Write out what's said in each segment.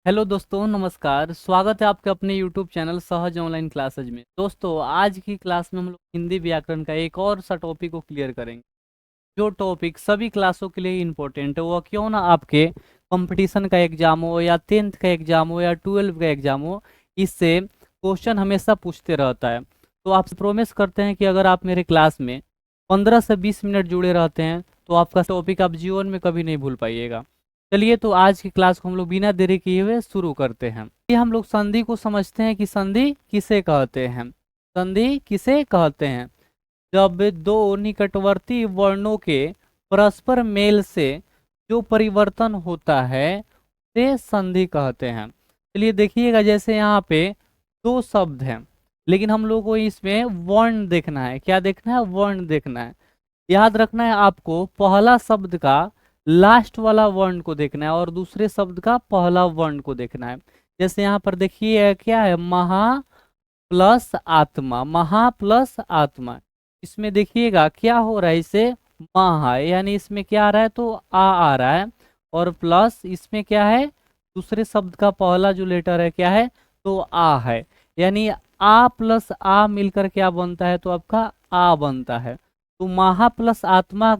Hello दोस्तों, नमस्कार। स्वागत है आपके अपने यूट्यूब चैनल सहज ऑनलाइन क्लासेज में। दोस्तों, आज की क्लास में हम लोग हिंदी व्याकरण का एक और सा टॉपिक को क्लियर करेंगे। जो टॉपिक सभी क्लासों के लिए इम्पोर्टेंट है, वो क्यों ना आपके कंपटीशन का एग्जाम हो या 10th का एग्जाम हो या 12th का एग्जाम हो, इससे क्वेश्चन हमेशा पूछते रहता है। तो आपसे प्रोमिस करते हैं कि अगर आप मेरे क्लास में 15 से 20 मिनट जुड़े रहते हैं तो आपका टॉपिक आप जीवन में कभी नहीं भूल पाइएगा। चलिए, तो आज की क्लास को हम लोग बिना देरी किए हुए शुरू करते हैं। ये हम लोग संधि को समझते हैं कि संधि किसे कहते हैं। संधि किसे कहते हैं? जब दो निकटवर्ती वर्णों के परस्पर मेल से जो परिवर्तन होता है उसे संधि कहते हैं। चलिए देखिएगा, जैसे यहाँ पे दो शब्द हैं, लेकिन हम लोग को इसमें वर्ण देखना है। क्या देखना है? वर्ण देखना है। याद रखना है आपको, पहला शब्द का लास्ट वाला वर्ण को देखना है और दूसरे शब्द का पहला वर्ण को देखना है। जैसे यहाँ पर देखिए क्या है, महा प्लस आत्मा, महा प्लस आत्मा। इसमें देखिएगा क्या हो रहा है, इसे महा है, यानी इसमें क्या आ रहा है तो आ रहा है, और प्लस इसमें क्या है, दूसरे शब्द का पहला जो लेटर है क्या है तो आ है, यानी आ प्लस आ मिलकर क्या बनता है तो आपका आ बनता है। तो महा प्लस आत्मा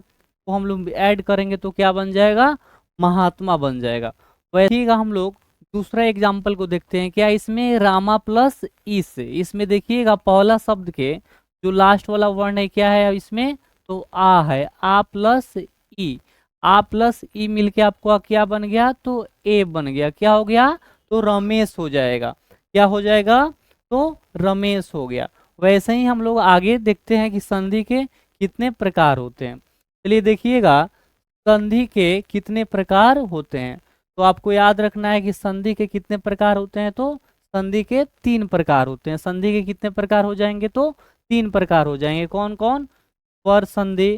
को हम लोग ऐड करेंगे तो क्या बन जाएगा? महात्मा बन जाएगा। वैसे हम लोग दूसरा एग्जाम्पल को देखते हैं। क्या इसमें रामा प्लस इस, इसमें देखिएगा पहला शब्द के जो लास्ट वाला वर्ण है क्या है इसमें तो आ है, आ प्लस ई, आ प्लस ई मिलके आपको क्या बन गया तो ए बन गया। क्या हो गया तो रमेश हो जाएगा। क्या हो जाएगा तो रमेश हो गया। वैसे ही हम लोग आगे देखते हैं कि संधि के कितने प्रकार होते हैं। चलिए देखिएगा, संधि के कितने प्रकार होते हैं। तो आपको याद रखना है कि संधि के कितने प्रकार होते हैं तो संधि के 3 प्रकार होते हैं। संधि के कितने प्रकार हो जाएंगे तो 3 प्रकार हो जाएंगे। कौन कौन? स्वर संधि,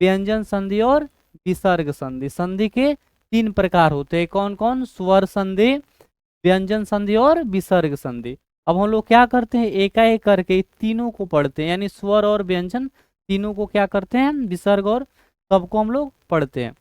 व्यंजन संधि और विसर्ग संधि। संधि के 3 प्रकार होते हैं। कौन कौन? स्वर संधि, व्यंजन संधि और विसर्ग संधि। अब हम लोग क्या करते हैं, एकाएक करके तीनों को पढ़ते हैं, यानी स्वर और व्यंजन तीनों को क्या करते हैं, विसर्ग और सबको हम लोग पढ़ते हैं।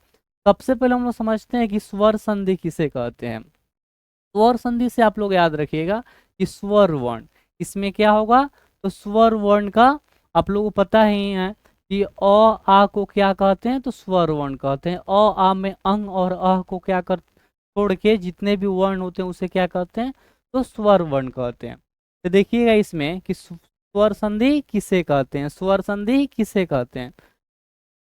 सबसे पहले हम लोग समझते हैं कि स्वर संधि किसे कहते हैं। स्वर संधि से आप लोग याद रखिएगा कि स्वर वर्ण, इसमें क्या होगा तो स्वर वर्ण का आप लोगों को पता ही है कि अ आ को क्या कहते हैं तो स्वर वर्ण कहते हैं। अ आ में अंग और अ को क्या कर छोड़ के जितने भी वर्ण होते हैं उसे क्या कहते हैं तो स्वर वर्ण कहते हैं। तो देखिएगा इसमें कि स्वर संधि किसे कहते हैं। स्वर संधि किसे कहते हैं?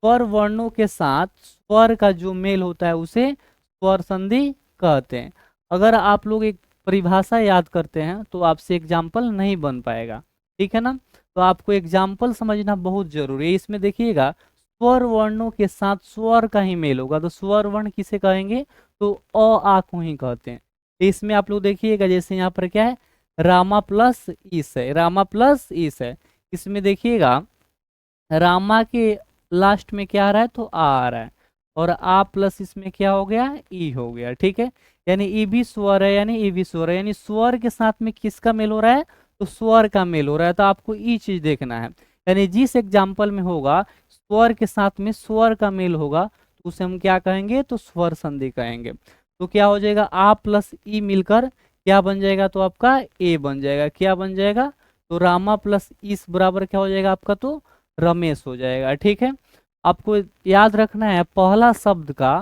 स्वर वर्णों के साथ स्वर का जो मेल होता है उसे स्वर संधि कहते हैं। अगर आप लोग एक परिभाषा याद करते हैं तो आपसे एग्जाम्पल नहीं बन पाएगा, ठीक है ना। तो आपको एग्जाम्पल समझना बहुत जरूरी है। इसमें देखिएगा, स्वर वर्णों के साथ स्वर का ही मेल होगा तो स्वर वर्ण किसे कहेंगे तो अ आ को ही कहते हैं। तो इसमें आप लोग देखिएगा, जैसे यहाँ पर क्या है, रामा प्लस ईस है, रामा प्लस ईस है। इसमें देखिएगा रामा के लास्ट में क्या आ रहा है तो आ रहा है, और आ प्लस इसमें क्या हो गया, ई हो गया, ठीक है। यानी ई भी स्वर है, यानी ई भी स्वर है, यानी स्वर के साथ में किसका मेल हो रहा है तो स्वर का मेल हो रहा है। तो आपको ई चीज देखना है, यानी जिस एग्जाम्पल में होगा स्वर के साथ में स्वर का मेल होगा तो उसे हम क्या कहेंगे तो स्वर संधि कहेंगे। तो क्या हो जाएगा, आ प्लस ई मिलकर क्या बन जाएगा तो आपका ए बन जाएगा। क्या बन जाएगा तो रामा प्लस इस बराबर क्या हो जाएगा आपका तो रमेश हो जाएगा, ठीक है। आपको याद रखना है, पहला शब्द का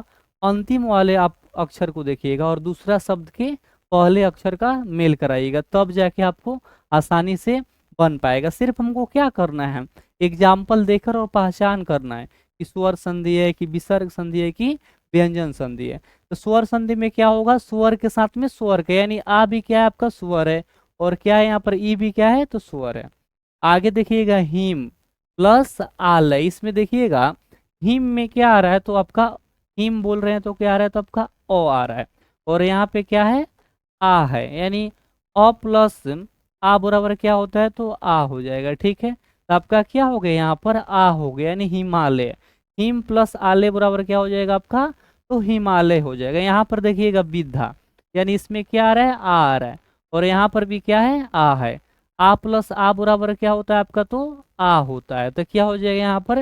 अंतिम वाले आप अक्षर को देखिएगा और दूसरा शब्द के पहले अक्षर का मेल कराइएगा, तब जाके आपको आसानी से बन पाएगा। सिर्फ हमको क्या करना है, एग्जाम्पल देकर और पहचान करना है कि स्वर संधि है कि विसर्ग संधि है कि व्यंजन संधि है। तो स्वर संधि में क्या होगा, स्वर के साथ में स्वर के, यानी आ भी क्या है आपका स्वर है, और क्या है यहाँ पर ई भी क्या है तो स्वर है। आगे देखिएगा, हिम प्लस आल है। इसमें देखिएगा हिम में क्या आ रहा है तो आपका हिम बोल रहे हैं तो क्या आ रहा है तो आपका ओ आ रहा है, और यहाँ पे क्या है आ है, यानी अ प्लस आ बराबर क्या होता है तो आ हो जाएगा, ठीक है। तो आपका क्या हो गया यहाँ पर आ हो गया, यानी हिमालय। हिम प्लस आले बराबर क्या हो जाएगा आपका तो हिमालय हो जाएगा। यहाँ पर देखिएगा विद्या, यानी इसमें क्या आ रहा है आ रहा है, और यहाँ पर भी क्या है आ है। आ प्लस आ बराबर क्या होता है आपका तो आ होता है। तो क्या हो जाएगा यहाँ पर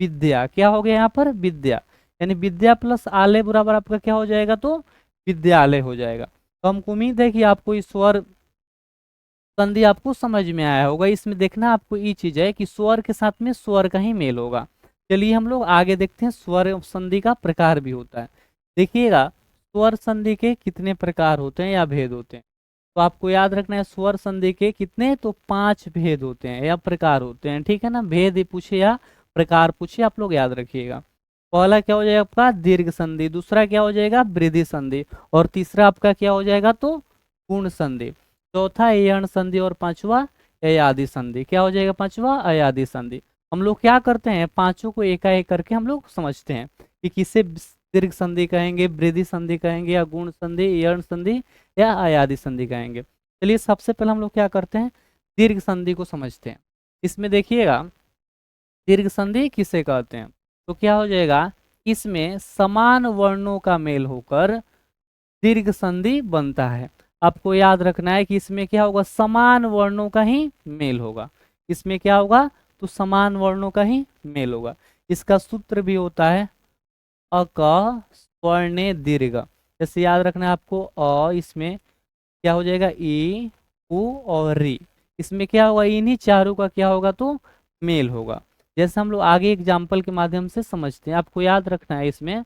विद्या, क्या हो गया यहाँ पर विद्या, यानी विद्या प्लस आलय बराबर आपका क्या हो जाएगा तो विद्यालय हो जाएगा। तो हमको उम्मीद है कि आपको इस स्वर संधि आपको समझ में आया होगा। इसमें देखना आपको ये चीज है कि स्वर के साथ में स्वर का ही मेल होगा। चलिए हम लोग आगे देखते हैं, स्वर संधि का प्रकार भी होता है। देखिएगा स्वर संधि के कितने प्रकार होते हैं या भेद होते हैं। तो आपको याद रखना है स्वर संधि के कितने, तो 5 भेद होते हैं या प्रकार होते हैं, ठीक है ना। भेद पूछे या प्रकार पूछे, आप लोग याद रखिएगा। पहला क्या हो जाएगा आपका दीर्घ संधि, दूसरा क्या हो जाएगा वृद्धि संधि, और तीसरा आपका क्या हो जाएगा तो पूर्ण संधि, चौथा यण संधि, और पांचवा अयादि संधि। क्या हो जाएगा पांचवा अयादि संधि। हम लोग क्या करते हैं पांचों को एकाएक करके हम लोग समझते हैं कि किसे दीर्घ संधि कहेंगे, वृद्धि संधि कहेंगे, या गुण संधि, यण संधि, या अयादि संधि कहेंगे। चलिए सबसे पहले हम लोग क्या करते हैं दीर्घ संधि को समझते हैं। इसमें देखिएगा दीर्घ संधि किसे कहते हैं, तो क्या हो जाएगा इसमें समान वर्णों का मेल होकर दीर्घ संधि बनता है। आपको याद रखना है कि इसमें क्या होगा समान वर्णों का ही मेल होगा। इसमें क्या होगा तो समान वर्णों का ही मेल होगा। इसका सूत्र भी होता है अक स्वर्ण दीर्घ। जैसे याद रखना है आपको इसमें क्या हो जाएगा ई उ और री। इसमें क्या होगा इन्हीं चारों का क्या होगा तो मेल होगा। जैसे हम लोग आगे एग्जाम्पल के माध्यम से समझते हैं। आपको याद रखना है इसमें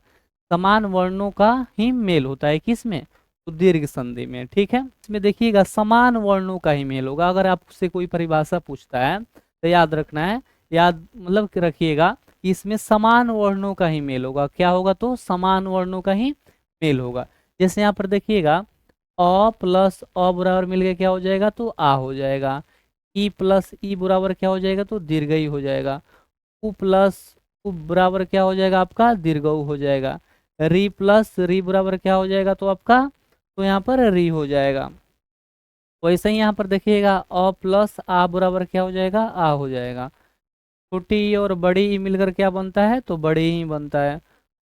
समान वर्णों का ही मेल होता है किसमें तो दीर्घ संधि में, ठीक है। इसमें देखिएगा समान वर्णों का ही मेल होगा। अगर आपसे कोई परिभाषा पूछता है तो याद रखना है, याद मतलब रखिएगा इसमें समान वर्णों का ही मेल होगा। क्या होगा तो समान वर्णों का ही मेल होगा। जैसे यहाँ पर देखिएगा अ प्लस अ बराबर मिल गया क्या हो जाएगा तो आ हो जाएगा। ई प्लस ई बराबर क्या हो जाएगा तो दीर्घ ई हो जाएगा। उ प्लस उ बराबर क्या हो जाएगा आपका दीर्घ उ हो जाएगा। री प्लस री बराबर क्या हो जाएगा तो आपका तो यहाँ पर री हो जाएगा। वैसे ही यहाँ पर देखिएगा अ प्लस आ बराबर क्या हो जाएगा आ हो जाएगा। छोटी ई और बड़ी ई मिलकर क्या बनता है तो बड़ी ही बनता है।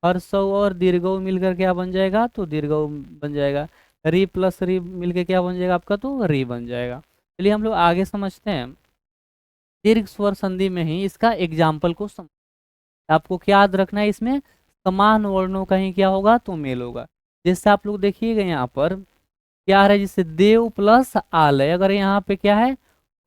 हर्षऊ और दीर्घऊ मिलकर क्या बन जाएगा तो दीर्घऊ बन जाएगा। री प्लस री मिलकर क्या बन जाएगा आपका तो री बन जाएगा। चलिए हम लोग आगे समझते हैं। दीर्घ स्वर संधि में ही इसका एग्जाम्पल को समझ, आपको क्या याद रखना है इसमें समान वर्णों का ही क्या होगा तो मेल होगा। जैसे आप लोग देखिएगा यहाँ पर क्या है जिससे देव प्लस आल है। अगर यहाँ पे क्या है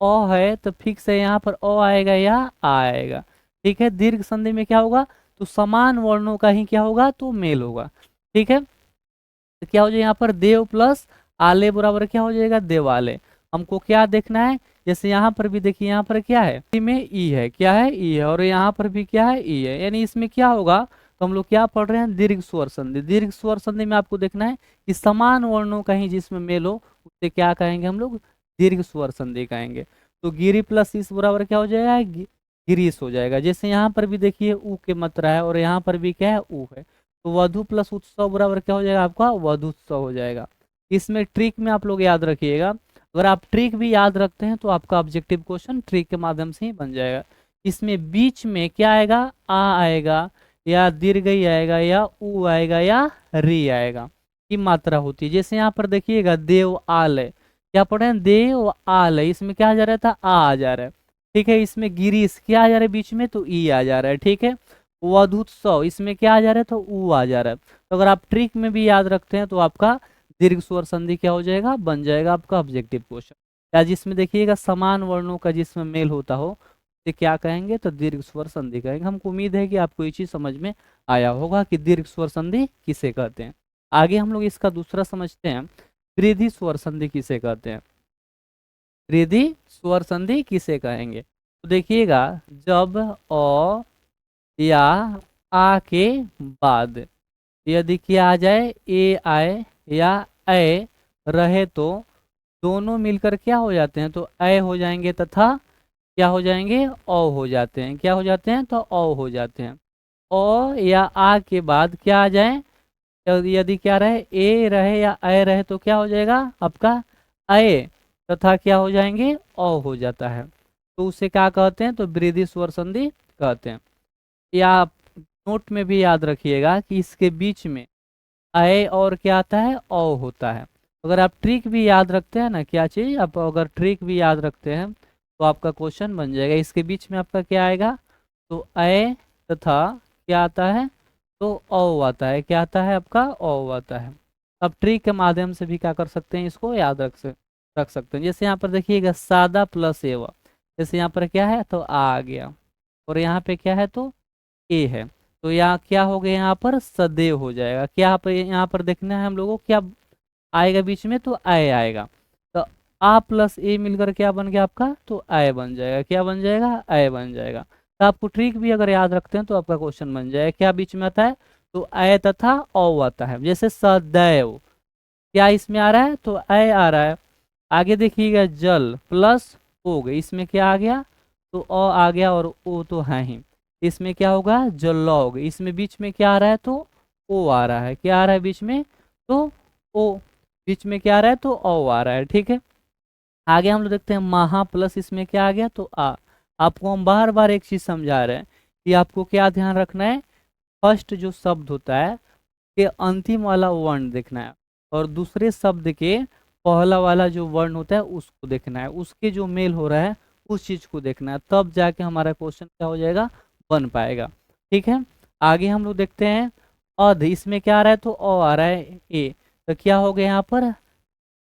अ है तो फिक्स है यहाँ पर अ आएगा या आ आएगा, ठीक है। दीर्घ संधि में क्या होगा तो समान वर्णों का ही क्या होगा तो मेल होगा, ठीक है। तो क्या हो जाएगा यहाँ पर देव प्लस आले बराबर क्या हो जाएगा देवाले। हमको क्या देखना है जैसे यहाँ पर भी देखिए यहाँ पर क्या है में ई है, क्या है ई है, और यहाँ पर भी क्या है ई है, यानी इसमें क्या होगा तो हम लोग क्या पढ़ रहे हैं दीर्घ स्वर संधि। दीर्घ स्वर संधि में आपको देखना है कि समान वर्णों का ही जिसमें मेल हो उसे क्या कहेंगे हम लोग दीर्घ स्वर संधि कहेंगे। तो गिरी प्लस इस बराबर क्या हो जाएगा गिरीश हो जाएगा। जैसे यहाँ पर भी देखिए ऊ के मात्रा है और यहाँ पर भी क्या है ऊ है, तो वधु प्लस उत्सव बराबर क्या हो जाएगा आपका वधुत्सव हो जाएगा। इसमें ट्रिक में आप लोग याद रखिएगा, अगर आप ट्रिक भी याद रखते हैं तो आपका ऑब्जेक्टिव क्वेश्चन ट्रिक के माध्यम से ही बन जाएगा। इसमें बीच में क्या आएगा आ आएगा या दीर्घ ही आएगा या ऊ आएगा या री आएगा की मात्रा होती है। जैसे यहाँ पर देखिएगा देव आल है, क्या पढ़े हैं देव आल है, इसमें क्या आ जा रहा था आ जा रहा है, ठीक है। इसमें गिरीश क्या आ जा रहा है बीच में तो ई आ जा रहा है, ठीक है। वधुत्सव इसमें क्या आ जा रहा है तो ऊ आ जा रहा है। तो अगर आप ट्रिक में भी याद रखते हैं तो आपका दीर्घ स्वर संधि क्या हो जाएगा बन जाएगा आपका ऑब्जेक्टिव क्वेश्चन। या जिसमें देखिएगा समान वर्णों का जिसमें मेल होता हो उसे क्या कहेंगे तो दीर्घ स्वर संधि कहेंगे। हमको उम्मीद है कि आपको ये चीज समझ में आया होगा कि दीर्घ स्वर संधि किसे कहते हैं। आगे हम लोग इसका दूसरा समझते हैं वृद्धि स्वर संधि किसे कहते हैं। वृद्धि स्वर संधि किसे कहेंगे तो देखिएगा जब अ या आ के बाद यदि क्या आ जाए ए आए या ए रहे तो दोनों मिलकर क्या हो जाते हैं तो ए हो जाएंगे तथा क्या हो जाएंगे औ हो जाते हैं। क्या हो जाते हैं तो औ हो जाते हैं। औ या आ के बाद क्या आ जाए यदि क्या रहे ए रहे या ए रहे तो क्या हो जाएगा आपका ए तथा क्या हो जाएंगे औ हो जाता है, तो उसे क्या कहते हैं तो वृद्धि स्वर संधि कहते हैं। या आप नोट में भी याद रखिएगा कि इसके बीच में अय और क्या आता है औ होता है। अगर आप ट्रिक भी याद रखते हैं ना क्या चीज आप अगर ट्रिक भी याद रखते हैं तो आपका क्वेश्चन बन जाएगा। इसके बीच में आपका क्या आएगा तो अय तथा क्या आता है तो औ आता है, क्या आता है आपका औ आता है। अब ट्रिक के माध्यम से भी क्या कर सकते हैं, इसको याद रख सकते हैं। जैसे यहाँ पर देखिएगा सादा प्लस एवा, जैसे यहाँ पर क्या है तो आ गया, और यहाँ पे क्या है तो ए है, तो यहाँ क्या हो गया, यहाँ पर सदैव हो जाएगा। क्या पर यहाँ पर देखना है हम लोगों को, क्या आएगा बीच में, तो आए आएगा। तो आ प्लस ए मिलकर क्या बन गया आपका, तो आय बन जाएगा। क्या बन जाएगा, आय बन जाएगा। तो आपको ट्रिक भी अगर याद रखते हैं तो आपका क्वेश्चन बन जाएगा। क्या बीच में आता है, तो आय तथा औ आता है। जैसे सदैव, क्या इसमें आ रहा है, तो आय आ रहा है। आगे देखिएगा जल प्लस ओग, इसमें क्या आ गया, तो अ आ गया, और ओ तो है ही। इसमें क्या होगा, जलौग, इसमें बीच में क्या आ रहा है, तो ओ आ रहा है। क्या आ रहा है बीच में, तो ओ। बीच में क्या आ रहा है, तो ओ आ रहा है। ठीक है, आगे हम लोग देखते हैं महा प्लस इसमें क्या आ गया, तो आ। आपको हम बार बार एक चीज समझा रहे हैं कि आपको क्या ध्यान रखना है, फर्स्ट जो शब्द होता है के अंतिम वाला वर्ण देखना है, और दूसरे शब्द के पहला वाला जो वर्ण होता है उसको देखना है, उसके जो मेल हो रहा है उस चीज को देखना है, तब जाके हमारा क्वेश्चन क्या हो जाएगा, बन पाएगा। ठीक है, आगे हम लोग देखते हैं अध, इसमें क्या आ रहा है, तो अ आ रहा है ए, तो क्या हो गया यहाँ पर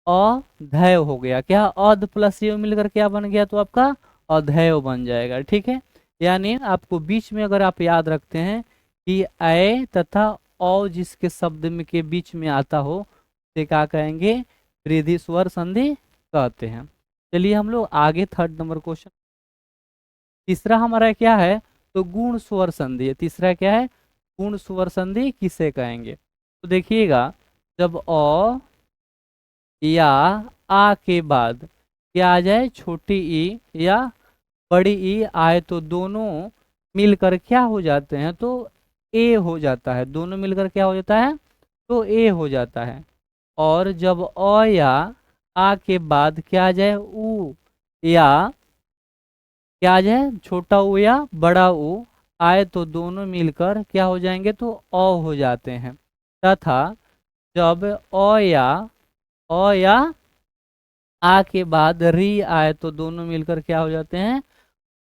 अधैय हो गया। क्या अध प्लस ये मिलकर क्या बन गया, तो आपका अधैय बन जाएगा। ठीक है, यानी आपको बीच में अगर आप याद रखते हैं कि अय तथा औ जिसके शब्द में के बीच में आता हो उसे क्या कहेंगे, वृद्धि स्वर संधि कहते हैं। चलिए हम लोग आगे थर्ड नंबर क्वेश्चन, तीसरा हमारा क्या है, तो गुण स्वर संधि है। तीसरा क्या है, गुण स्वर संधि किसे कहेंगे, तो देखिएगा जब अ या आ के बाद क्या आ जाए, छोटी ई या बड़ी ई आए, तो दोनों मिलकर क्या हो जाते हैं, तो ए हो जाता है। दोनों मिलकर क्या हो जाता है, तो ए हो जाता है। और जब अ या आ के बाद क्या आ जाए, उ या क्या आ जाए, छोटा ऊ या बड़ा ऊ आए, तो दोनों मिलकर क्या हो जाएंगे, तो अ हो जाते हैं। तथा जब अ या आ के बाद री आए, तो दोनों मिलकर क्या हो जाते हैं,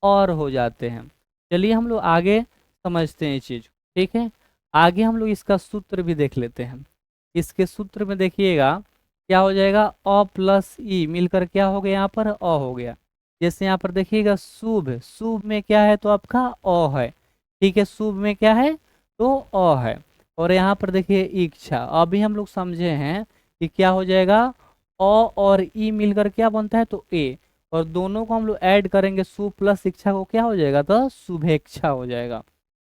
और हो जाते हैं। चलिए हम लोग आगे समझते हैं ये चीज। ठीक है, आगे हम लोग इसका सूत्र भी देख लेते हैं। इसके सूत्र में देखिएगा क्या हो जाएगा, अ प्लस ई मिलकर क्या हो गया, यहाँ पर अ हो गया। जैसे यहाँ पर देखिएगा शुभ, शुभ में क्या है, तो आपका अ है। ठीक है, शुभ में क्या है, तो अ है। और यहाँ पर देखिए इच्छा, अभी हम लोग समझे हैं कि क्या हो जाएगा, अ और ई मिलकर क्या बनता है, तो ए, और दोनों को हम लोग ऐड करेंगे, शुभ प्लस शिक्षा को क्या हो जाएगा, तो शुभेच्छा हो जाएगा।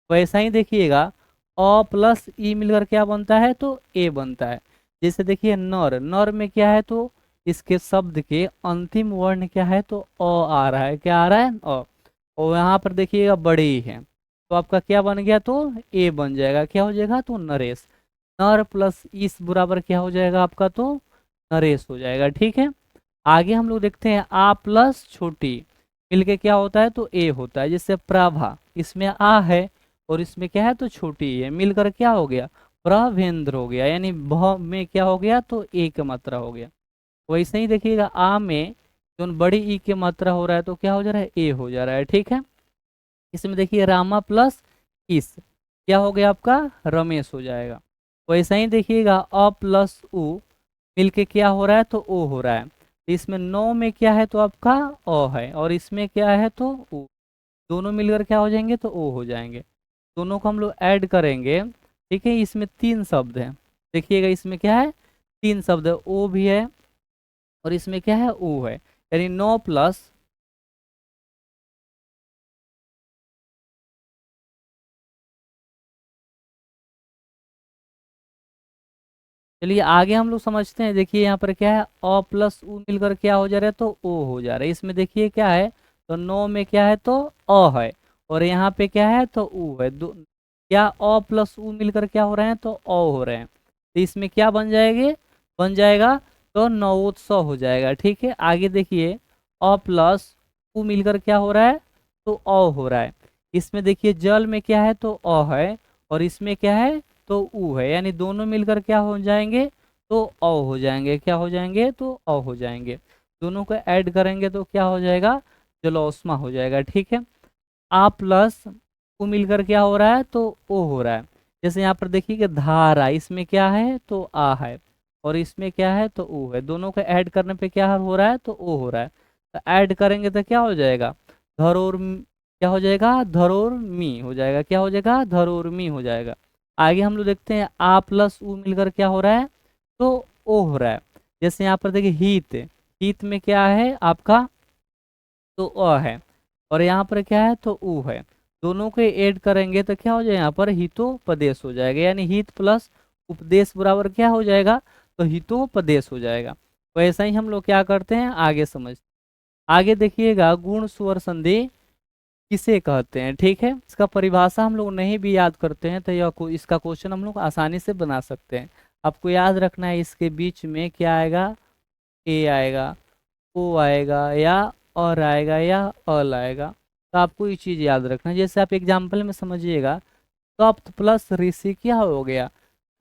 वैसा ही देखिएगा अ प्लस ई मिलकर क्या बनता है, तो ए बनता है। जैसे देखिए नर, नर में क्या है, तो इसके शब्द के अंतिम वर्ण क्या है, तो अ आ रहा है। क्या आ रहा है, अ। और यहाँ पर देखिएगा बड़े ही है, तो आपका क्या बन गया, तो ए बन जाएगा। क्या हो जाएगा, तो नरेश। नर प्लस इस बराबर क्या हो जाएगा आपका, तो नरेश हो जाएगा। ठीक है, आगे हम लोग देखते हैं आ प्लस छोटी मिलके क्या होता है, तो ए होता है। जैसे प्रभा, इसमें आ है और इसमें क्या है, तो छोटी है, मिलकर क्या हो गया, प्रभेंद्र हो गया। यानी भ में क्या हो गया, तो ए की मात्रा हो गया। वैसे ही देखिएगा आ में जो बड़ी ई की मात्रा हो रहा है, तो क्या हो जा रहा है, ए हो जा रहा है। ठीक है, इसमें देखिए रामा प्लस इस क्या हो गया आपका, रमेश हो जाएगा। वैसे ही देखिएगा अ प्लस उ मिलके क्या हो रहा है, तो ओ हो रहा है। तो इसमें 9 में क्या है, तो आपका अ है, और इसमें क्या है, तो उ। दोनों मिलकर क्या हो जाएंगे, तो ओ हो जाएंगे। दोनों को हम लोग ऐड करेंगे। ठीक है, इसमें 3 शब्द हैं। देखिएगा इसमें क्या है, 3 शब्द है, ओ भी है और इसमें क्या है, ओ है। यानी 9 प्लस, चलिए आगे हम लोग समझते हैं। देखिए यहाँ पर क्या है, अ प्लस उ मिलकर क्या हो जा रहा है, तो ओ हो जा रहा है। इसमें देखिए क्या है, तो 9 में क्या है, तो अ है, और यहाँ पे क्या है, तो उ है। क्या अ प्लस उ मिलकर क्या हो रहे हैं, तो अ हो रहे हैं। तो इसमें क्या बन जाएंगे, बन जाएगा, तो नवोत्सव हो जाएगा। ठीक है, आगे देखिए अ प्लस उ मिलकर क्या हो रहा है, तो अ हो रहा है। इसमें देखिए जल में क्या है, तो अ है, और इसमें क्या है, तो उ है। यानी दोनों मिलकर क्या हो जाएंगे, तो अ हो जाएंगे। क्या हो जाएंगे, तो अ हो जाएंगे। दोनों को ऐड करेंगे तो क्या हो जाएगा, जलोष्मा हो जाएगा। ठीक है, आ प्लस उ मिलकर क्या हो रहा है, तो ओ हो रहा है। जैसे यहाँ पर देखिए कि धारा, इसमें क्या है, तो आ है। और इसमें क्या है तो ऊ है। दोनों को ऐड करने पे क्या हो रहा है तो ओ हो रहा है। तो ऐड करेंगे तो क्या हो जाएगा, क्या हो जाएगा, धरोर मी हो जाएगा। क्या हो जाएगा, धरोर मी हो जाएगा। आगे हम लोग देखते हैं आ प्लस ऊ मिलकर क्या हो रहा है तो ओ हो रहा है। जैसे यहाँ पर देखिए हित, हित में क्या है आपका तो अ है, और यहाँ पर क्या है तो ऊ है। दोनों को ऐड करेंगे तो क्या हो जाएगा, यहाँ पर हितोपदेश हो जाएगा। यानी हित प्लस उपदेश बराबर क्या हो जाएगा तो हितोपदेश हो जाएगा। वैसा ही हम लोग क्या करते हैं आगे समझ, आगे देखिएगा गुण स्वर संधि किसे कहते हैं। ठीक है, इसका परिभाषा हम लोग नहीं भी याद करते हैं तो इसका क्वेश्चन हम लोग आसानी से बना सकते हैं। आपको याद रखना है इसके बीच में क्या आएगा, ए आएगा, ओ आएगा, या और आएगा, या अल आएगा। तो आपको ये चीज़ याद रखना है। जैसे आप एग्जाम्पल में समझिएगा, तप्त प्लस ऋषि क्या हो गया,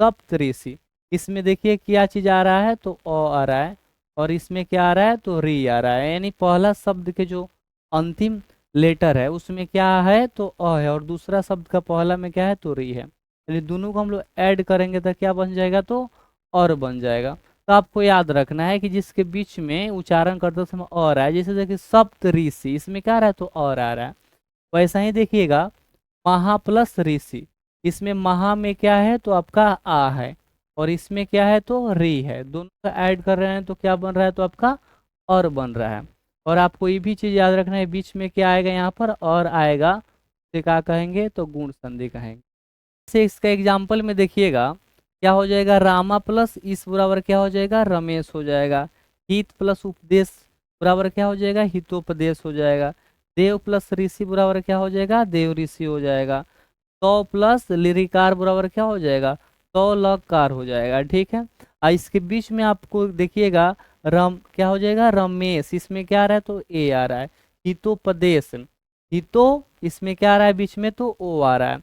तप्त ऋषि। इसमें देखिए क्या चीज़ आ रहा है तो अ आ रहा है, और इसमें क्या आ रहा है तो री आ रहा है। यानी पहला शब्द के जो अंतिम लेटर है उसमें क्या है तो अ है, और दूसरा शब्द का पहला में क्या है तो री है। यानी दोनों को हम लोग ऐड करेंगे तो क्या बन जाएगा तो और बन जाएगा। तो आपको याद रखना है कि जिसके बीच में उच्चारण करते समय और है, जैसे देखिए सप्त ऋषि, इसमें क्या आ रहा है तो और आ रहा है। वैसा ही देखिएगा महा प्लस ऋषि, इसमें महा में क्या है तो आपका आ है, और इसमें क्या है तो री है। दोनों का ऐड कर रहे हैं तो क्या बन रहा है तो आपका और बन रहा है। और आपको ये भी चीज़ याद रखना है बीच में क्या आएगा यहाँ पर और आएगा तो क्या कहेंगे तो गुण संधि कहेंगे। जैसे इसका एग्जाम्पल में देखिएगा क्या हो जाएगा, रामा प्लस इस बराबर क्या हो जाएगा रमेश हो जाएगा। हित प्लस उपदेश बराबर क्या हो जाएगा हितोपदेश हो जाएगा। देव प्लस ऋषि बराबर क्या हो जाएगा देव ऋषि हो जाएगा। तो प्लस लिरिकार बराबर क्या हो जाएगा तो लकार हो जाएगा। ठीक है, इसके बीच में आपको देखिएगा रम क्या हो जाएगा रमेश, इसमें क्या आ रहा है तो ए आ रहा है। हितोपदेश, हितो इसमें क्या आ रहा है बीच में तो ओ आ रहा है।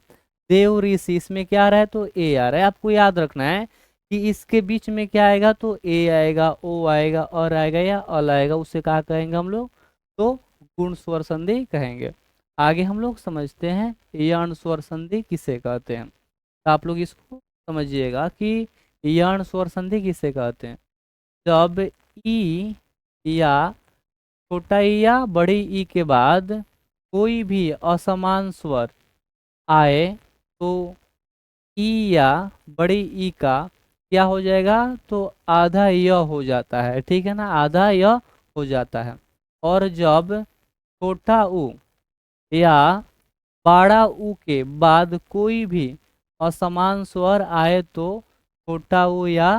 देव ऋषि इसमें क्या आ रहा है तो ए आ रहा है। आपको याद रखना है कि इसके बीच में क्या आएगा तो ए आएगा, ओ आएगा, और आएगा, या अल आएगा, उसे कहा कहेंगे हम लोग तो गुण स्वर संधि कहेंगे। आगे हम लोग समझते हैं यण स्वर संधि किसे कहते हैं। तो आप लोग इसको समझिएगा कि यण स्वर संधि किसे कहते हैं। जब ई या छोटा ई या बड़ी ई के बाद कोई भी असमान स्वर आए तो ई या बड़ी ई का क्या हो जाएगा तो आधा य हो जाता है। ठीक है ना, आधा य हो जाता है। और जब छोटा ऊ या बड़ा ऊ के बाद कोई भी असमान स्वर आए तो छोटा ऊ या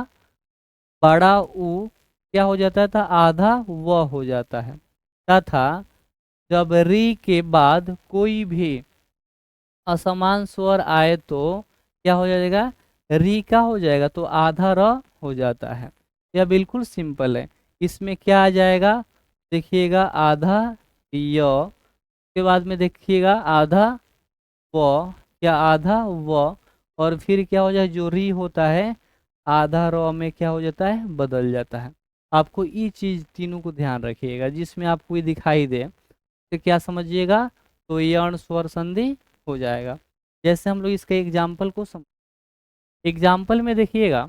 बड़ा ऊ क्या हो जाता था आधा व हो जाता है। तथा जब री के बाद कोई भी असमान स्वर आए तो क्या हो जाएगा री का हो जाएगा तो आधा र हो जाता है। यह बिल्कुल सिंपल है। इसमें क्या आ जाएगा देखिएगा आधा य के बाद में देखिएगा आधा व, क्या आधा व, और फिर क्या हो जाए जो री होता है आधा र में क्या हो जाता है बदल जाता है। आपको ये चीज़ तीनों को ध्यान रखिएगा, जिसमें आपको ये दिखाई दे तो क्या समझिएगा तो ये अण स्वर संधि हो जाएगा। जैसे हम लोग इसके एग्जाम्पल को एग्जाम्पल में देखिएगा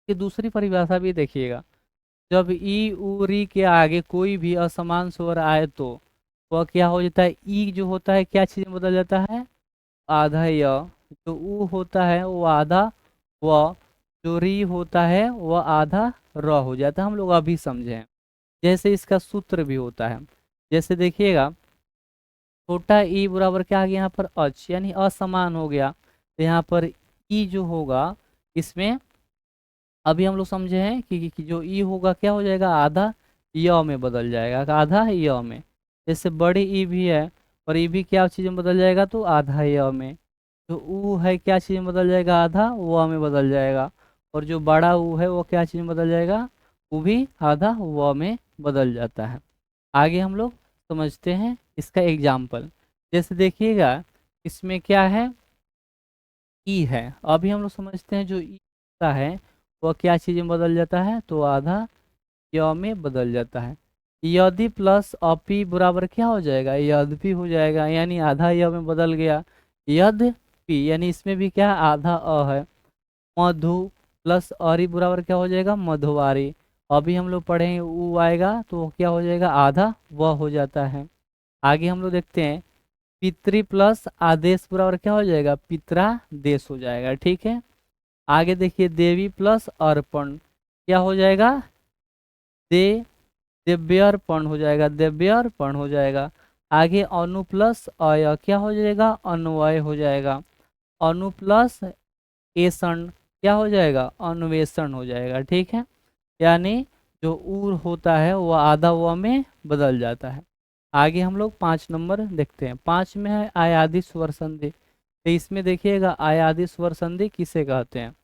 कि दूसरी परिभाषा भी देखिएगा। जब ई उ री के आगे कोई भी असमान स्वर आए तो वह क्या हो जाता है ई जो होता है क्या चीज़ में बदल जाता है आधा य, जो ऊ होता है वो आधा व, जो री होता है वह आधा र हो जाता है। हम लोग अभी समझें जैसे इसका सूत्र भी होता है। जैसे देखिएगा छोटा ई बराबर क्या आ गया यहाँ पर अच, यानी असमान हो गया। तो यहाँ पर ई जो होगा इसमें अभी हम लोग समझे हैं कि जो ई होगा क्या हो जाएगा आधा य में बदल जाएगा, आधा य में। जैसे बड़ी ई भी है और ई भी क्या चीज़ में बदल जाएगा तो आधा य में। जो ऊ है क्या चीज़ में बदल जाएगा आधा व में बदल जाएगा, और जो बड़ा ऊ है वो क्या चीज़ में बदल जाएगा वो भी आधा व में बदल जाता है। आगे हम लोग समझते हैं इसका एग्जाम्पल। जैसे देखिएगा इसमें क्या है ई है। अभी हम लोग समझते हैं जो ई होता है वह क्या चीज़ में बदल जाता है तो आधा य में बदल जाता है। यदि प्लस अपी बराबर क्या हो जाएगा यद्यपि हो जाएगा, यानी आधा य में बदल गया। यद्यपि यानी इसमें भी क्या आधा अ है। मधु प्लस अरी बराबर क्या हो जाएगा, मधुवारी। अभी हम लोग पढ़ेंगे ऊ आएगा तो क्या हो जाएगा, आधा वह हो जाता है। आगे हम लोग देखते हैं, पितृ प्लस आदेश बराबर क्या हो जाएगा, पित्रादेश हो जाएगा। ठीक है, आगे देखिए, देवी प्लस अर्पण क्या हो जाएगा, दे दिव्यर्पण हो जाएगा, दिव्यर्पण हो जाएगा। आगे अनु प्लस अय क्या हो जाएगा, अन्वय हो जाएगा। अनु प्लस एषण क्या हो जाएगा, अन्वेषण हो जाएगा। ठीक है, यानी जो ऊर होता है वो आधा व में बदल जाता है। आगे हम लोग 5 नंबर देखते हैं। 5 में है आयादी स्वर संधि। तो इसमें देखिएगा, आयादी स्वर संधि किसे कहते हैं,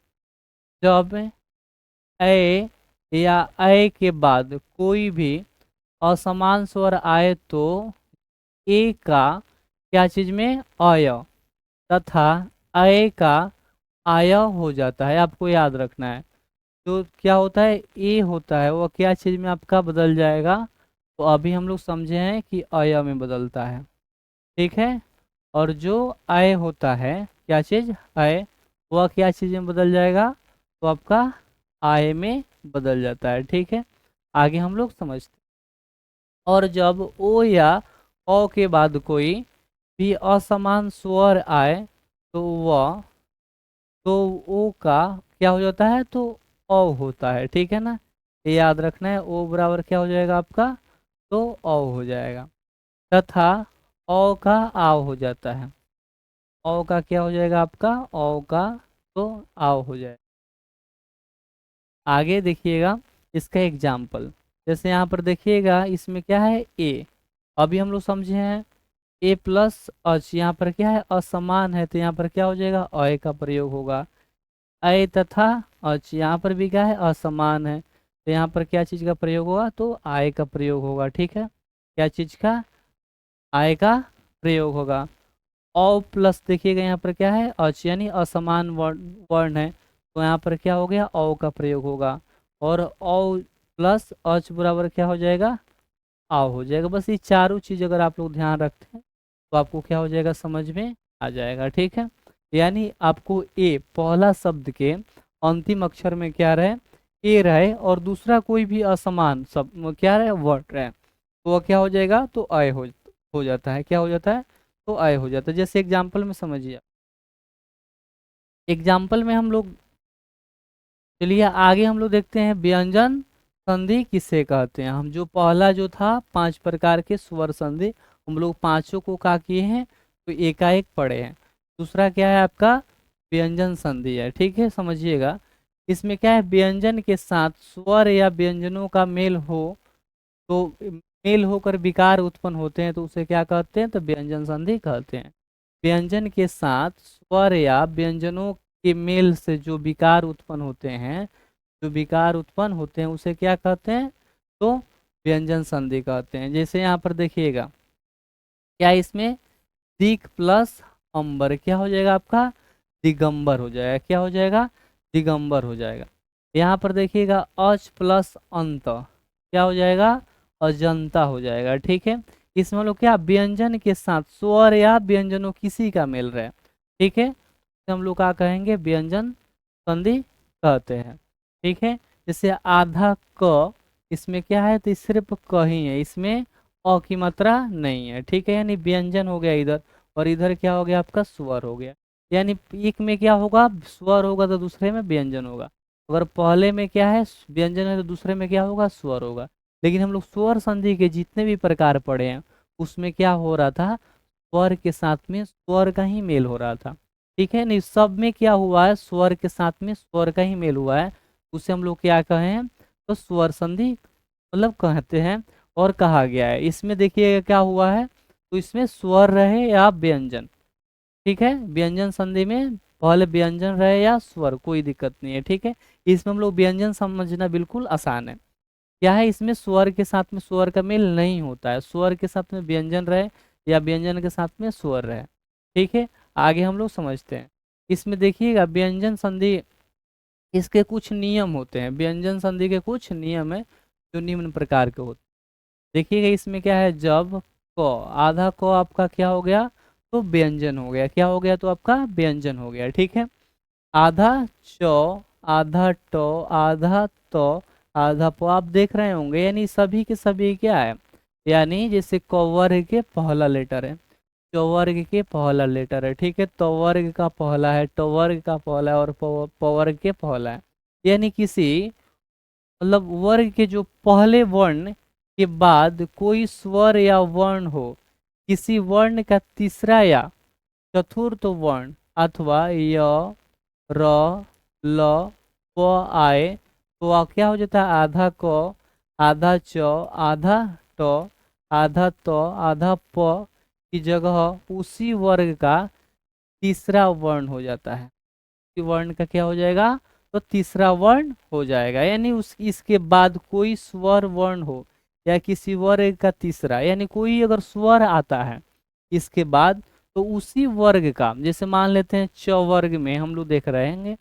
जब ए या ए के बाद कोई भी असमान स्वर आए तो ए का क्या चीज में, अय, तथा अय का आय हो जाता है। आपको याद रखना है, तो क्या होता है, ए होता है वो क्या चीज में आपका बदल जाएगा, तो अभी हम लोग समझे हैं कि अय में बदलता है। ठीक है, और जो अय होता है, क्या चीज अय, वह क्या चीज में बदल जाएगा, तो आपका आय में बदल जाता है। ठीक है, आगे हम लोग समझते हैं। और जब ओ या ओ के बाद कोई भी असमान स्वर आए तो वह, तो ओ का क्या हो जाता है, तो ओ होता है। ठीक है ना, ये याद रखना है, ओ बराबर क्या हो जाएगा आपका, तो ओ हो जाएगा। तथा ओ का आव हो जाता है, ओ का क्या हो जाएगा आपका, ओ का तो आव हो जाएगा। आगे देखिएगा इसका एग्जाम्पल, जैसे यहाँ पर देखिएगा इसमें क्या है, ए। अभी हम लोग समझे हैं, ए प्लस अच, यहाँ पर क्या है, असमान है, तो यहाँ पर क्या हो जाएगा, अय का प्रयोग होगा। अय तथा अच, यहाँ पर भी क्या है, असमान है, तो यहाँ पर क्या चीज़ का प्रयोग होगा, तो आय का प्रयोग होगा। ठीक है, क्या चीज़ का, आय का प्रयोग होगा। औ प्लस देखिएगा यहाँ पर क्या है, अच, यानी असमान वर्ण वर्ण है, तो यहाँ पर क्या हो गया, औ का प्रयोग होगा। और औ प्लस अच बराबर क्या हो जाएगा, आओ हो जाएगा। बस ये चारों चीज अगर आप लोग ध्यान रखते हैं तो आपको क्या हो जाएगा, समझ में आ जाएगा। ठीक है, यानी आपको ए पहला शब्द के अंतिम अक्षर में क्या रहे, ए रहे, और दूसरा कोई भी असमान शब्द क्या रहे, वर्ड रहे, तो वह क्या हो जाएगा, तो अय हो जाता है। क्या हो जाता है, तो अय हो जाता है। जैसे एग्जाम्पल में समझिए, एग्जाम्पल में हम लोग, चलिए आगे हम लोग देखते हैं व्यंजन संधि किसे कहते हैं। हम जो पहला जो था 5 प्रकार के स्वर संधि, हम लोग पांचों को क्या किए हैं, तो एकाएक पढ़े हैं। दूसरा क्या है आपका, व्यंजन संधि है। ठीक है, समझिएगा, इसमें क्या है, व्यंजन के साथ स्वर या व्यंजनों का मेल हो, तो मेल होकर विकार उत्पन्न होते हैं, तो उसे क्या कहते हैं, तो व्यंजन संधि कहते हैं। व्यंजन के साथ स्वर या व्यंजनों के मेल से जो विकार उत्पन्न होते हैं, जो विकार उत्पन्न होते हैं उसे क्या कहते हैं, तो व्यंजन संधि कहते हैं। जैसे यहाँ पर देखिएगा, क्या इसमें दिक प्लस अंबर क्या हो जाएगा आपका, दिगंबर हो जाएगा। क्या हो जाएगा, दिगंबर हो जाएगा। यहाँ पर देखिएगा अच प्लस अंत क्या हो जाएगा, अजंता हो जाएगा। ठीक है, इसमें लोग क्या, व्यंजन के साथ स्वर या व्यंजनों किसी का मेल रहे। ठीक है, तो हम लोग क्या कहेंगे, व्यंजन संधि कहते हैं। ठीक है, जैसे आधा क, इसमें क्या है, तो सिर्फ क ही है, इसमें अ की मात्रा नहीं है। ठीक है, यानी व्यंजन हो गया इधर, और इधर क्या हो गया आपका, स्वर हो गया। यानी एक में क्या होगा, स्वर होगा, तो दूसरे में व्यंजन होगा। अगर पहले में क्या है, व्यंजन है, तो दूसरे में क्या होगा, स्वर होगा। लेकिन हम लोग स्वर संधि के जितने भी प्रकार पढ़े हैं उसमें क्या हो रहा था, स्वर के साथ में स्वर का ही मेल हो रहा था। ठीक है, नहीं सब में क्या हुआ है, स्वर के साथ में स्वर का ही मेल हुआ है, उसे हम लोग क्या कहें, तो स्वर संधि मतलब कहते हैं। और कहा गया है, इसमें देखिए क्या हुआ है, तो इसमें स्वर रहे या व्यंजन। ठीक है, व्यंजन संधि में पहले व्यंजन रहे या स्वर, कोई दिक्कत नहीं है। ठीक है, इसमें हम लोग व्यंजन समझना बिल्कुल आसान है। क्या है, इसमें स्वर के साथ में स्वर का मेल नहीं होता है, स्वर के साथ में व्यंजन रहे या व्यंजन के साथ में स्वर रहे। ठीक है, आगे हम लोग समझते हैं। इसमें देखिएगा व्यंजन संधि, इसके कुछ नियम होते हैं, व्यंजन संधि के कुछ नियम है जो निम्न प्रकार के होते हैं। देखिएगा इसमें क्या है, जब क, आधा क आपका क्या हो गया, तो व्यंजन हो गया। क्या हो गया, तो आपका व्यंजन हो गया। ठीक है, आधा च, आधा ट, आधा त, आधा प। आप देख रहे होंगे यानी सभी के सभी क्या है, यानी जैसे क वर्ग के पहला लेटर है, च वर्ग के पहला लेटर है, ठीक है, तो वर्ग का पहला है, ट वर्ग का पहला है और प वर्ग के पहला है। यानी किसी मतलब वर्ग के जो पहले वर्ण के बाद कोई स्वर या वर्ण हो, किसी वर्ण का तीसरा या चतुर्थ वर्ण अथवा य, र, ल, प आए तो क्या हो जाता है, आधा क, आधा च, आधा ट, आधा त, आधा प की जगह उसी वर्ग का तीसरा वर्ण हो जाता है। वर्ण का क्या हो जाएगा, तो तीसरा वर्ण हो जाएगा। यानी उस इसके बाद कोई स्वर वर्ण हो या किसी वर्ग का तीसरा, यानी कोई अगर स्वर आता है इसके बाद, तो उसी वर्ग का, जैसे मान लेते हैं च वर्ग में हम लोग देख रहे हैं,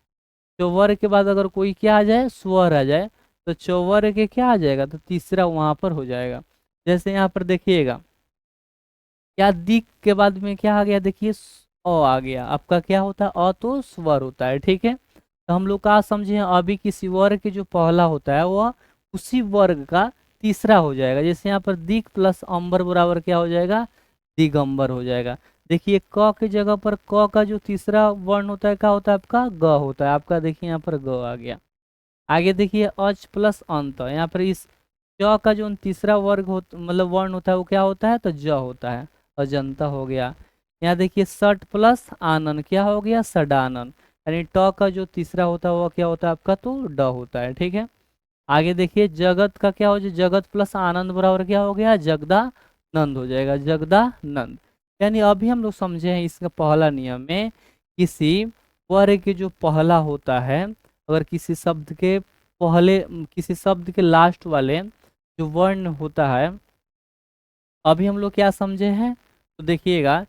च वर्ग के बाद अगर कोई क्या आ जाए, स्वर आ जाए, तो च वर्ग के क्या आ जाएगा, तो तीसरा वहां पर हो जाएगा। जैसे यहाँ पर देखिएगा क्या दिक के बाद में क्या आ गया, देखिए अ आ गया, आपका क्या होता है, अ तो स्वर होता है, ठीक है। तो हम लोग क्या समझे, अभी किसी वर्ग के जो पहला होता है वह उसी वर्ग का तीसरा हो जाएगा। जैसे यहाँ पर दिक प्लस अंबर बराबर क्या हो जाएगा, दिगंबर हो जाएगा। देखिए क की जगह पर क का जो तीसरा वर्ण होता है क्या होता है, आपका ग होता है, आपका देखिए यहाँ पर ग आ गया। आगे देखिए अच प्लस अंत, यहाँ पर इस ज का जो तीसरा वर्ग हो मतलब वर्ण होता है वो क्या होता है, तो ज होता है, अजंता हो गया। यहाँ देखिए सट प्लस आनन क्या हो गया, सडानन, यानी ट का जो तीसरा होता है वो क्या होता है आपका, तो ड होता है, ठीक है। आगे देखिए जगत का क्या हो जाए, जगत प्लस आनंद बराबर क्या हो गया, जगदानंद हो जाएगा, जगदानंद। यानी अभी हम लोग समझे हैं इसका पहला नियम में, किसी वर्ग के जो पहला होता है, अगर किसी शब्द के पहले किसी शब्द के लास्ट वाले जो वर्ण होता है, अभी हम लोग क्या समझे हैं, तो देखिएगा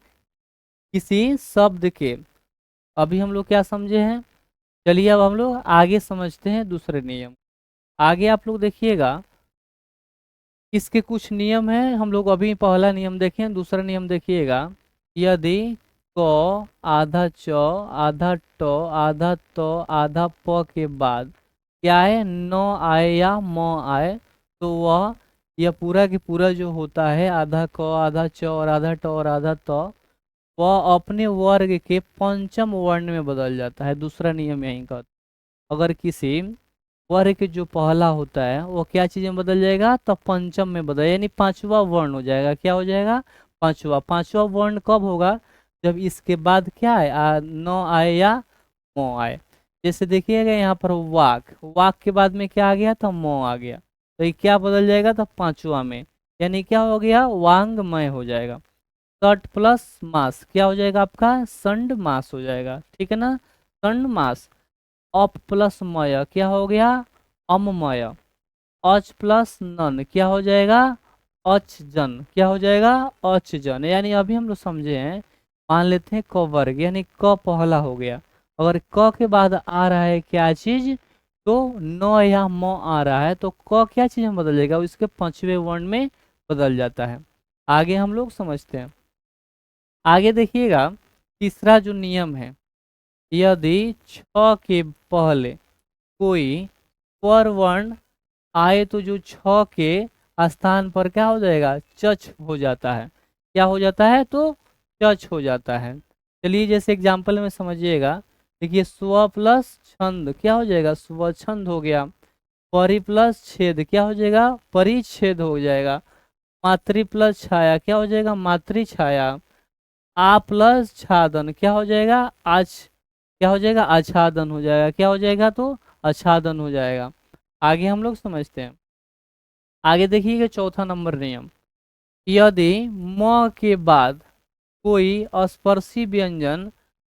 किसी शब्द के, अभी हम लोग क्या समझे हैं, चलिए अब हम लोग आगे समझते हैं दूसरे नियम। आगे आप लोग देखिएगा इसके कुछ नियम हैं, हम लोग अभी पहला नियम देखें, दूसरा नियम देखिएगा। यदि क आधा च, आधा ट, आधा त, आधा प के बाद क्या है, न आए या म आए, तो वह यह पूरा के पूरा जो होता है, आधा क, आधा च और आधा ट और आधा त, वह अपने वर्ग के पंचम वर्ण में बदल जाता है। दूसरा नियम यही का, अगर किसी वर्ग के जो पहला होता है वो क्या चीज में बदल जाएगा, तो पंचम में बदल, यानी पांचवा वर्ण हो जाएगा, क्या हो जाएगा, पांचवा। पांचवा वर्ण कब होगा, जब इसके बाद क्या है, न आए या मो आए। जैसे देखिएगा यहाँ पर वाक, वाक के बाद में क्या आ गया, तो मो आ गया, तो ये क्या बदल जाएगा, तो पांचवा में, यानी क्या हो गया, वांगमय हो जाएगा। सट प्लस मास क्या हो जाएगा आपका, संड मास हो जाएगा, ठीक है ना, संड मास। अप प्लस मय क्या हो गया, अममय। अच प्लस नन क्या हो जाएगा, अच जन, क्या हो जाएगा, अच जन। यानी अभी हम लोग समझे हैं, मान लेते हैं क वर्ग, यानी क पहला हो गया, अगर क के बाद आ रहा है क्या चीज, तो न या म आ रहा है, तो क क्या चीज में बदल जाएगा, उसके पांचवें वर्ण में बदल जाता है। आगे हम लोग समझते हैं। आगे देखिएगा तीसरा जो नियम है, यदि छ के पहले कोई पर वर्ण आए तो जो छ के स्थान पर क्या हो जाएगा, चच हो जाता है, क्या हो जाता है, तो चच हो जाता है। चलिए जैसे एग्जांपल में समझिएगा, देखिए स्व प्लस छंद क्या हो जाएगा, स्वछंद हो गया। परि प्लस छेद क्या हो जाएगा, परिच्छेद हो जाएगा। मातृ प्लस छाया क्या हो जाएगा, मातृ छाया। आ प्लस छादन क्या हो जाएगा, आज क्या हो जाएगा, आच्छादन हो जाएगा, क्या हो जाएगा, तो आच्छादन हो जाएगा। आगे हम लोग समझते हैं। आगे देखिएगा चौथा नंबर नियम, यदि म के बाद कोई स्पर्शी व्यंजन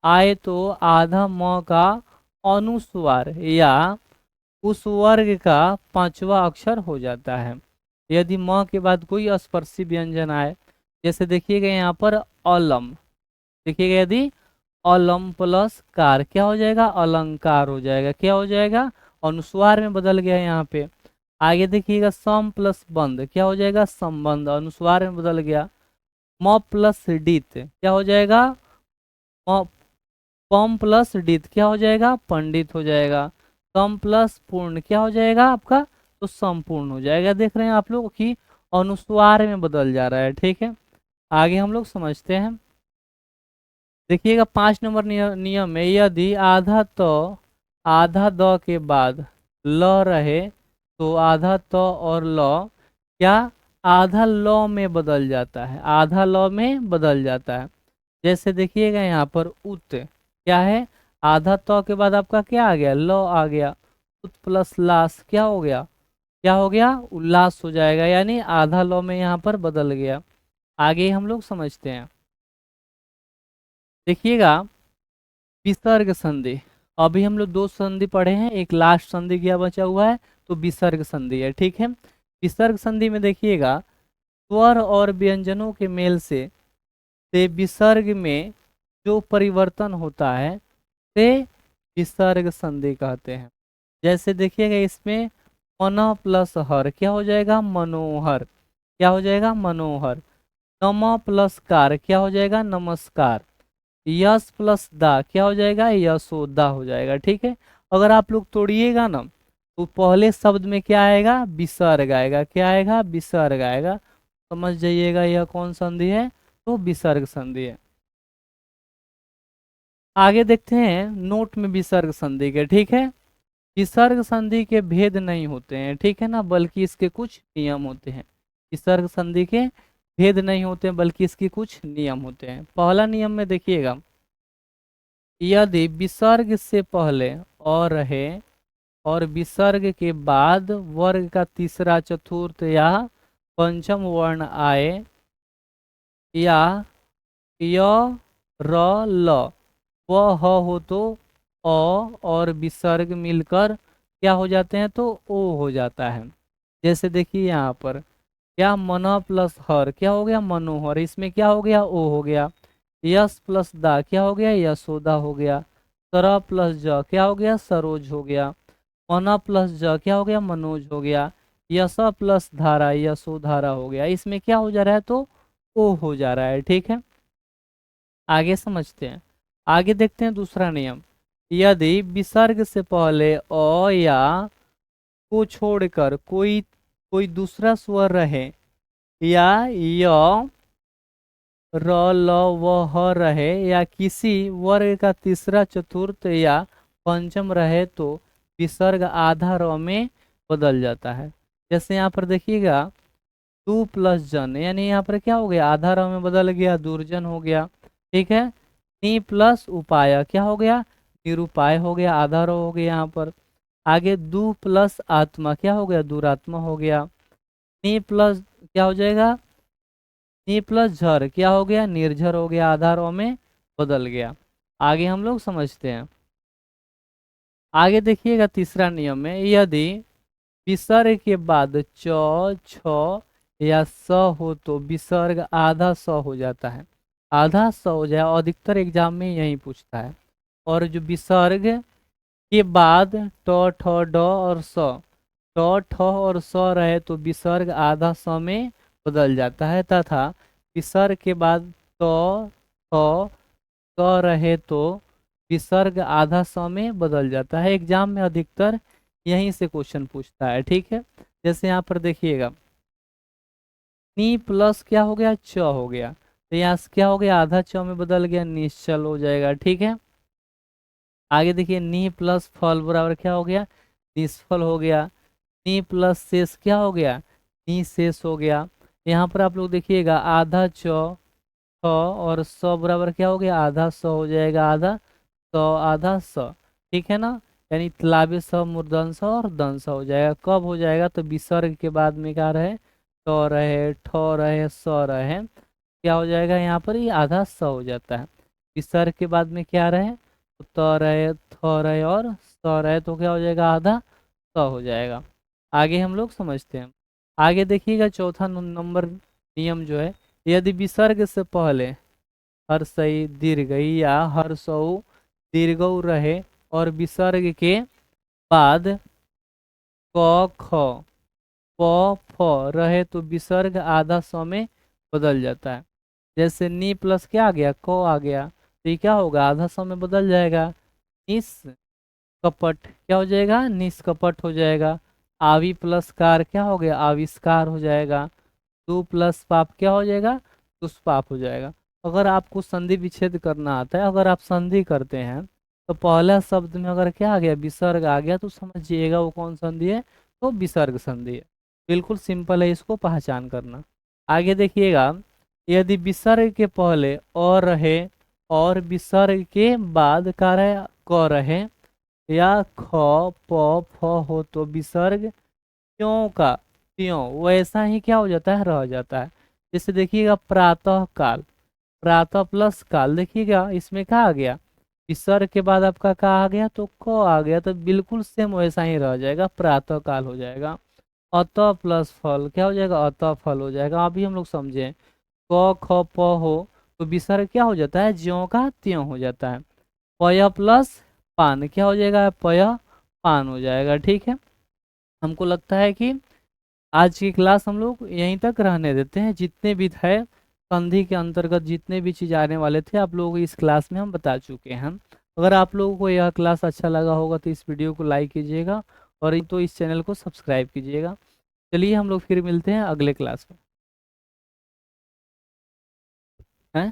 आए तो आधा म का अनुस्वार या उस वर्ग का पांचवा अक्षर हो जाता है। यदि म के बाद कोई स्पर्शी व्यंजन आए, जैसे देखिएगा यहाँ पर अलम, देखिएगा यदि अलम प्लस कार क्या हो जाएगा, अलंकार हो जाएगा, क्या हो जाएगा, अनुस्वार में बदल गया यहाँ पे। आगे देखिएगा सम प्लस बंद क्या हो जाएगा, संबंध, अनुस्वार में बदल गया। म प्लस डित क्या हो जाएगा, म पम प्लस डित क्या हो जाएगा, पंडित हो जाएगा। सम प्लस पूर्ण क्या हो जाएगा आपका, तो संपूर्ण हो जाएगा। देख रहे हैं आप लोग कि अनुस्वार में बदल जा रहा है। ठीक है, आगे हम लोग समझते हैं। देखिएगा 5 नंबर नियम में यदि आधा तो आधा द के बाद ल रहे तो आधा तो और ल क्या आधा ल में बदल जाता है, आधा ल में बदल जाता है। जैसे देखिएगा यहाँ पर उत क्या है, आधा तो के बाद आपका क्या आ गया, ल आ गया। उत प्लस लास क्या हो गया, क्या हो गया, उल्लास हो जाएगा, यानी आधा ल में यहाँ पर बदल गया। आगे हम लोग समझते हैं। देखिएगा विसर्ग संधि, अभी हम लोग दो संधि पढ़े हैं, एक लास्ट संधि क्या बचा हुआ है, तो विसर्ग संधि है। ठीक है, विसर्ग संधि में देखिएगा स्वर और व्यंजनों के मेल से विसर्ग में जो परिवर्तन होता है से विसर्ग संधि कहते हैं। जैसे देखिएगा इसमें मन प्लस हर क्या हो जाएगा, मनोहर क्या हो जाएगा, मनोहर। नम प्लस कार क्या हो जाएगा, नमस्कार। यस प्लस दा क्या हो जाएगा, यशोदा हो जाएगा। ठीक है, अगर आप लोग तोड़िएगा ना तो पहले शब्द में क्या आएगा, विसर्ग आएगा, क्या आएगा, विसर्ग आएगा। समझ जाइएगा यह कौन संधि है, तो विसर्ग संधि है। आगे देखते हैं नोट में विसर्ग संधि के। ठीक है, विसर्ग संधि के भेद नहीं होते हैं, ठीक है ना, बल्कि इसके कुछ नियम होते हैं। विसर्ग संधि के भेद नहीं होते हैं, बल्कि इसके कुछ नियम होते हैं। पहला नियम में देखिएगा यदि विसर्ग से पहले और रहे और विसर्ग के बाद वर्ग का तीसरा चतुर्थ या पंचम वर्ण आए या य र ल व ह हो तो अ और विसर्ग मिलकर क्या हो जाते हैं, तो ओ हो जाता है। जैसे देखिए यहाँ पर क्या मना प्लस हर क्या हो गया, मनोहर। इसमें क्या हो गया, ओ हो गया। यस प्लस दा क्या हो गया, यशोदा हो गया। सर प्लस ज क्या हो गया, सरोज हो गया। मना प्लस ज क्या हो गया, मनोज हो गया। यश प्लस धारा यशोधारा हो गया। इसमें क्या हो जा रहा है, तो ओ हो जा रहा है। ठीक है, आगे समझते हैं। आगे देखते हैं दूसरा नियम, यदि विसर्ग से पहले अ या को छोड़कर कोई कोई दूसरा स्वर रहे या य र ल व ह रहे या किसी वर्ग का तीसरा चतुर्थ या पंचम रहे तो विसर्ग आधा र में बदल जाता है। जैसे यहाँ पर देखिएगा तू प्लस जन, यानी यहाँ पर क्या हो गया, आधा र में बदल गया, दुर्जन हो गया। ठीक है, नी प्लस उपाय क्या हो गया, निरुपाय हो गया, आधा र हो गया यहाँ पर। आगे दु प्लस आत्मा क्या हो गया, दुरात्मा हो गया। नी प्लस क्या हो जाएगा, नी प्लस झर क्या हो गया, निर्झर हो गया, आधारों में बदल गया। आगे हम लोग समझते हैं। आगे देखिएगा तीसरा नियम में यदि विसर्ग के बाद च छ या स हो तो विसर्ग आधा स हो जाता है, आधा स हो जाए। अधिकतर एग्जाम में यही पूछता है। और जो विसर्ग के बाद ट ठ ड और स, ट ठ और स रहे तो विसर्ग आधा स में बदल जाता है, तथा विसर्ग के बाद त थ स रहे तो विसर्ग आधा स में बदल जाता है। एग्जाम में अधिकतर यहीं से क्वेश्चन पूछता है। ठीक है, जैसे यहाँ पर देखिएगा नी प्लस क्या हो गया, च हो गया, तो यहाँ से क्या हो गया, आधा च में बदल गया, निश्चल हो जाएगा। ठीक है, आगे देखिए नी प्लस फल बराबर क्या हो गया, निष्फल हो गया। नी प्लस शेष क्या हो गया, नी शेष हो गया। यहाँ पर आप लोग देखिएगा आधा च छ और स बराबर क्या हो गया, आधा स हो जाएगा, आधा स आधा स। ठीक है ना, यानी तलाबे स मूर्धन्य और दंश हो जाएगा। कब हो जाएगा, तो विसर्ग के बाद में क्या रहे, ट रहे, ठ रहे, स रहे, क्या हो जाएगा यहाँ पर, ये आधा स हो जाता है। विसर्ग के बाद में क्या रहे, तो त रहे, थ रहे और स रहे, तो क्या हो जाएगा, आधा स हो जाएगा। आगे हम लोग समझते हैं। आगे देखिएगा चौथा नंबर नियम जो है, यदि विसर्ग से पहले हर्षई दीर्घई या हर्षौ दीर्घौ रहे और विसर्ग के बाद क ख प फ रहे तो विसर्ग आधा स में बदल जाता है। जैसे नी प्लस क्या आ गया, क आ गया, तो ये क्या होगा, आधा स में बदल जाएगा, निस कपट क्या हो जाएगा, निष्कपट हो जाएगा। आवि प्लस कार क्या हो गया, आविष्कार हो जाएगा। दु प्लस पाप क्या हो जाएगा, दुष्पाप हो जाएगा। अगर आपको संधि विच्छेद करना आता है, अगर आप संधि करते हैं तो पहला शब्द में अगर क्या आ गया, विसर्ग आ गया, तो समझिएगा वो कौन संधि है, तो विसर्ग संधि है। बिल्कुल सिंपल है इसको पहचान करना। आगे देखिएगा, यदि विसर्ग के पहले और रहे और विसर्ग के बाद का रहे क रहे या ख प फ हो तो विसर्ग त्यों का त्यों वैसा ही क्या हो जाता है, रह जाता है। जैसे देखिएगा प्रातः काल, प्रातः प्लस काल, देखिएगा इसमें क्या आ गया, विसर्ग के बाद आपका क्या आ गया, तो क आ गया, तो बिल्कुल सेम वैसा ही रह जाएगा, प्रातः काल हो जाएगा। अतः प्लस फल क्या हो जाएगा, अतः फल हो जाएगा। अभी हम लोग समझे क ख प हो तो विसर्ग क्या हो जाता है, ज्यों का त्यों हो जाता है। पय प्लस पान क्या हो जाएगा, पय पान हो जाएगा। ठीक है, हमको लगता है कि आज की क्लास हम लोग यहीं तक रहने देते हैं। जितने भी थे संधि के अंतर्गत जितने भी चीज आने वाले थे आप लोगों को इस क्लास में हम बता चुके हैं। अगर आप लोगों को यह क्लास अच्छा लगा होगा तो इस वीडियो को लाइक कीजिएगा और तो इस चैनल को सब्सक्राइब कीजिएगा। चलिए हम लोग फिर मिलते हैं अगले क्लास में। हैं